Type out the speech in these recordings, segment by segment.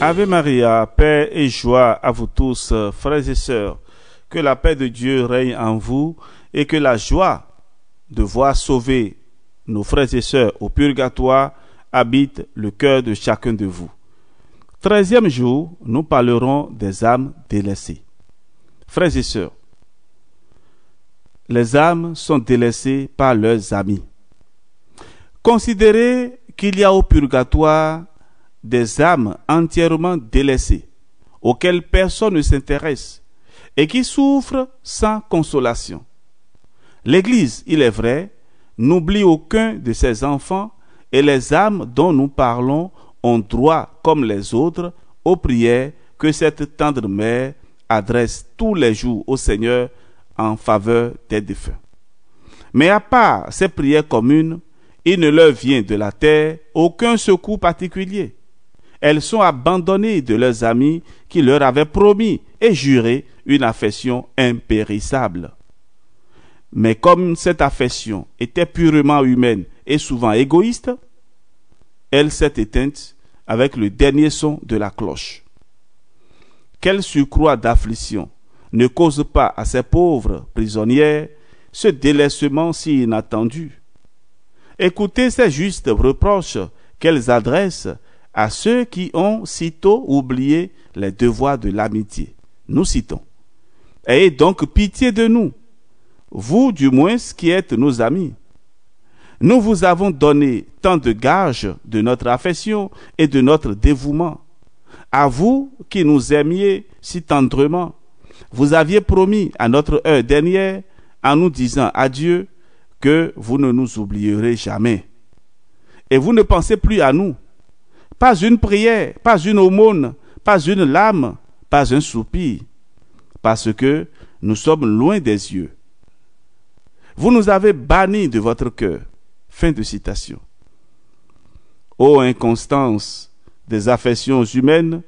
Ave Maria, paix et joie à vous tous, frères et sœurs. Que la paix de Dieu règne en vous et que la joie de voir sauver nos frères et sœurs au purgatoire habite le cœur de chacun de vous. 13e jour, nous parlerons des âmes délaissées. Frères et sœurs, les âmes sont délaissées par leurs amis. Considérez qu'il y a au purgatoire des âmes entièrement délaissées, auxquelles personne ne s'intéresse et qui souffrent sans consolation. L'Église, il est vrai, n'oublie aucun de ses enfants et les âmes dont nous parlons ont droit, comme les autres, aux prières que cette tendre mère adresse tous les jours au Seigneur en faveur des défunts. Mais à part ces prières communes, il ne leur vient de la terre aucun secours particulier. Elles sont abandonnées de leurs amis qui leur avaient promis et juré une affection impérissable. Mais comme cette affection était purement humaine et souvent égoïste, elle s'est éteinte avec le dernier son de la cloche. Quel surcroît d'affliction ne cause pas à ces pauvres prisonnières ce délaissement si inattendu? Écoutez ces justes reproches qu'elles adressent à ceux qui ont sitôt oublié les devoirs de l'amitié. Nous citons: « Ayez donc pitié de nous, vous du moins qui êtes nos amis. Nous vous avons donné tant de gages de notre affection et de notre dévouement. À vous qui nous aimiez si tendrement, vous aviez promis à notre heure dernière, en nous disant adieu, que vous ne nous oublierez jamais. Et vous ne pensez plus à nous. Pas une prière, pas une aumône, pas une larme, pas un soupir, parce que nous sommes loin des yeux. Vous nous avez bannis de votre cœur. » Fin de citation. Ô inconstance des affections humaines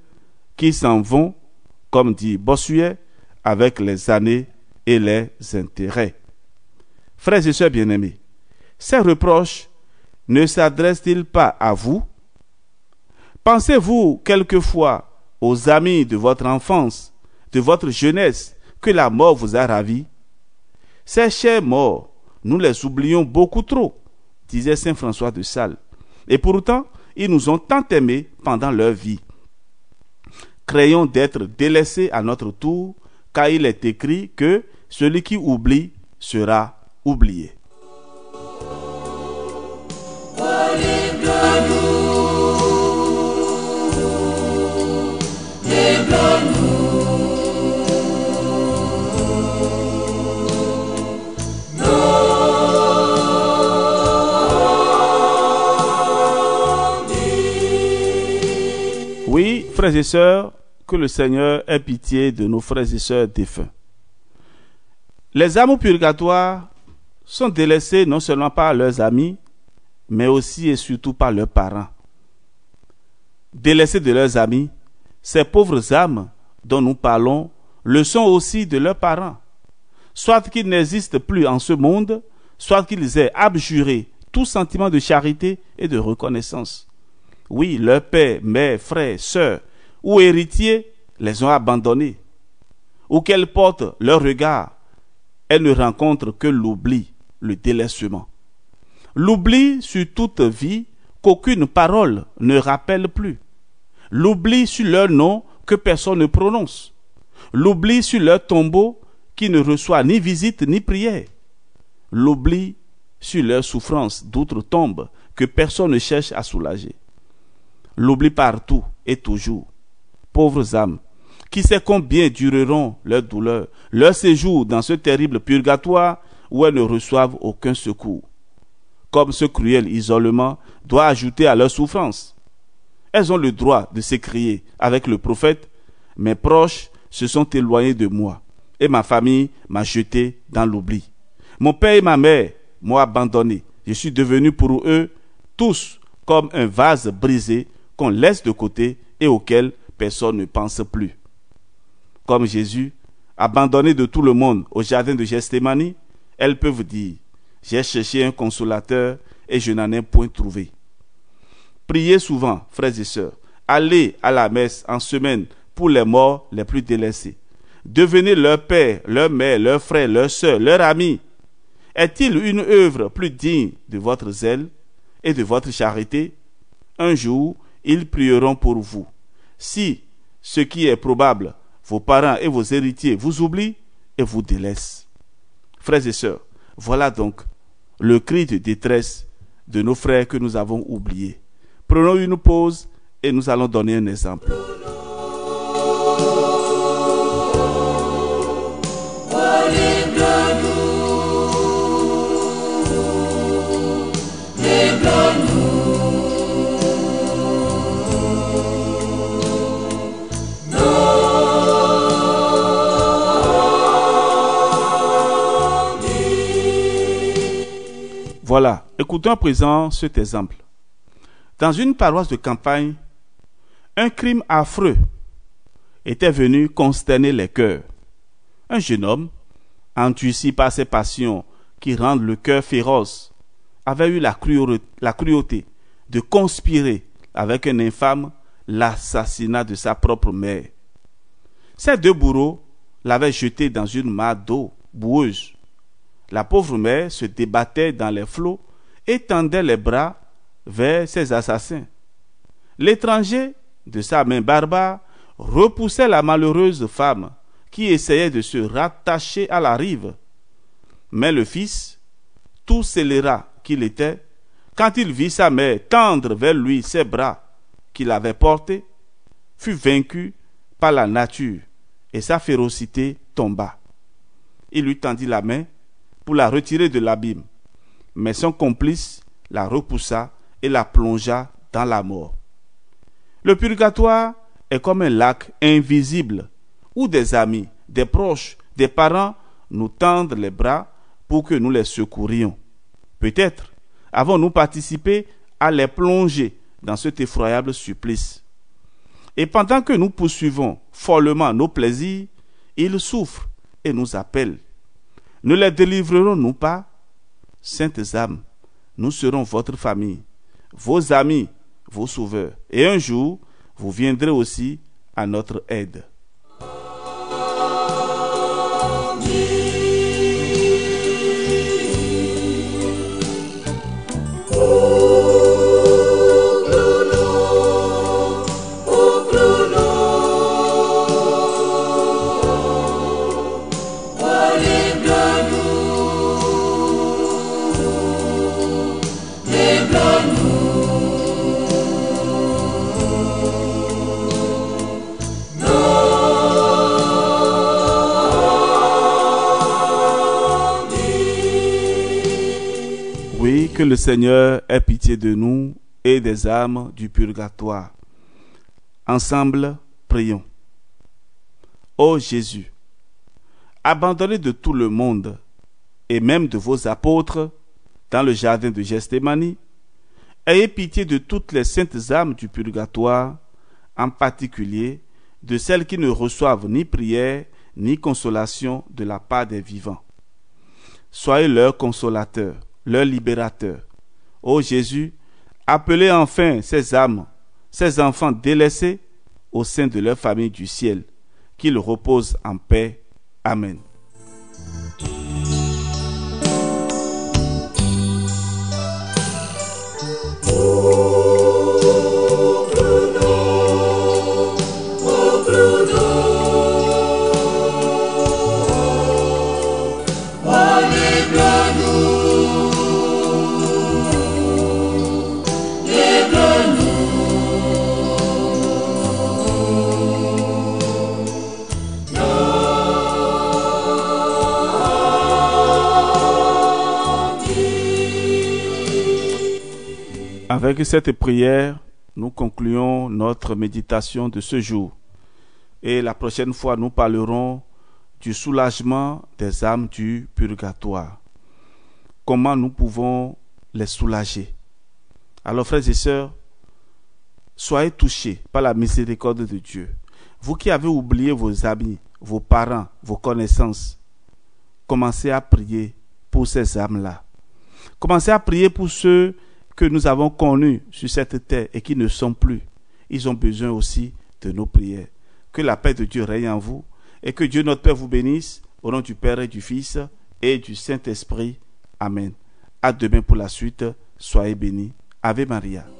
qui s'en vont, comme dit Bossuet, avec les années et les intérêts. Frères et sœurs bien-aimés, ces reproches ne s'adressent-ils pas à vous? Pensez-vous quelquefois aux amis de votre enfance, de votre jeunesse, que la mort vous a ravis? Ces chers morts, nous les oublions beaucoup trop, disait saint François de Sales. Et pourtant, ils nous ont tant aimés pendant leur vie. Craignons d'être délaissés à notre tour, car il est écrit que celui qui oublie sera oublié. Oui, frères et sœurs, que le Seigneur ait pitié de nos frères et sœurs défunts. Les âmes au purgatoire sont délaissées non seulement par leurs amis, mais aussi et surtout par leurs parents. Délaissées de leurs amis, ces pauvres âmes dont nous parlons le sont aussi de leurs parents. Soit qu'ils n'existent plus en ce monde, soit qu'ils aient abjuré tout sentiment de charité et de reconnaissance. Oui, leurs pères, mères, frères, sœurs ou héritiers les ont abandonnés. Ou qu'elles portent leur regard, elles ne rencontrent que l'oubli, le délaissement. L'oubli sur toute vie qu'aucune parole ne rappelle plus. L'oubli sur leur nom que personne ne prononce. L'oubli sur leur tombeau qui ne reçoit ni visite ni prière. L'oubli sur leur souffrance d'outre-tombe que personne ne cherche à soulager. L'oubli partout et toujours. Pauvres âmes, qui sait combien dureront leurs douleurs, leur séjour dans ce terrible purgatoire où elles ne reçoivent aucun secours. Comme ce cruel isolement doit ajouter à leur souffrance. Elles ont le droit de s'écrier avec le prophète: « Mes proches se sont éloignés de moi et ma famille m'a jeté dans l'oubli. Mon père et ma mère m'ont abandonné. Je suis devenu pour eux tous comme un vase brisé qu'on laisse de côté et auquel personne ne pense plus. » Comme Jésus, abandonné de tout le monde au jardin de Gethsémani, elles peuvent dire: « J'ai cherché un consolateur et je n'en ai point trouvé. » Priez souvent, frères et sœurs, Allez à la messe en semaine pour les morts les plus délaissés. Devenez leur père, leur mère, leur frère, leur sœur, leur ami. Est-il une œuvre plus digne de votre zèle et de votre charité? Un jour, ils prieront pour vous. Si, ce qui est probable, vos parents et vos héritiers vous oublient et vous délaissent. Frères et sœurs, voilà donc le cri de détresse de nos frères que nous avons oubliés. Prenons une pause et nous allons donner un exemple. Voilà, écoutons à présent cet exemple. Dans une paroisse de campagne, un crime affreux était venu consterner les cœurs. Un jeune homme, endurci par ses passions qui rendent le cœur féroce, avait eu la cruauté de conspirer avec un infâme l'assassinat de sa propre mère. Ces deux bourreaux l'avaient jeté dans une mare d'eau boueuse. La pauvre mère se débattait dans les flots et tendait les bras vers ses assassins. L'étranger, de sa main barbare, repoussait la malheureuse femme qui essayait de se rattacher à la rive. Mais le fils, tout scélérat qu'il était, quand il vit sa mère tendre vers lui ses bras qu'il avait portés, fut vaincu par la nature et sa férocité tomba. Il lui tendit la main pour la retirer de l'abîme, mais son complice la repoussa et la plongea dans la mort. Le purgatoire est comme un lac invisible où des amis, des proches, des parents nous tendent les bras pour que nous les secourions. Peut-être avons-nous participé à les plonger dans cet effroyable supplice. Et pendant que nous poursuivons follement nos plaisirs, ils souffrent et nous appellent. Ne les délivrerons-nous pas? Saintes âmes, nous serons votre famille, vos amis, vos sauveurs. Et un jour, vous viendrez aussi à notre aide. Oui, que le Seigneur ait pitié de nous et des âmes du purgatoire. Ensemble, prions. Ô Jésus, abandonné de tout le monde et même de vos apôtres dans le jardin de Gethsémani, ayez pitié de toutes les saintes âmes du purgatoire, en particulier de celles qui ne reçoivent ni prière ni consolation de la part des vivants. Soyez leur consolateur, leur libérateur. Ô Jésus, appelez enfin ces âmes, ces enfants délaissés au sein de leur famille du ciel, qu'ils reposent en paix. Amen. Avec cette prière, nous concluons notre méditation de ce jour. Et la prochaine fois, nous parlerons du soulagement des âmes du purgatoire. Comment nous pouvons les soulager. Alors, frères et sœurs, soyez touchés par la miséricorde de Dieu. Vous qui avez oublié vos amis, vos parents, vos connaissances, commencez à prier pour ces âmes-là. Commencez à prier pour ceux que nous avons connus sur cette terre et qui ne sont plus. ils ont besoin aussi de nos prières. Que la paix de Dieu règne en vous et que Dieu notre Père vous bénisse au nom du Père et du Fils et du Saint-Esprit. Amen. À demain pour la suite. Soyez bénis. Ave Maria.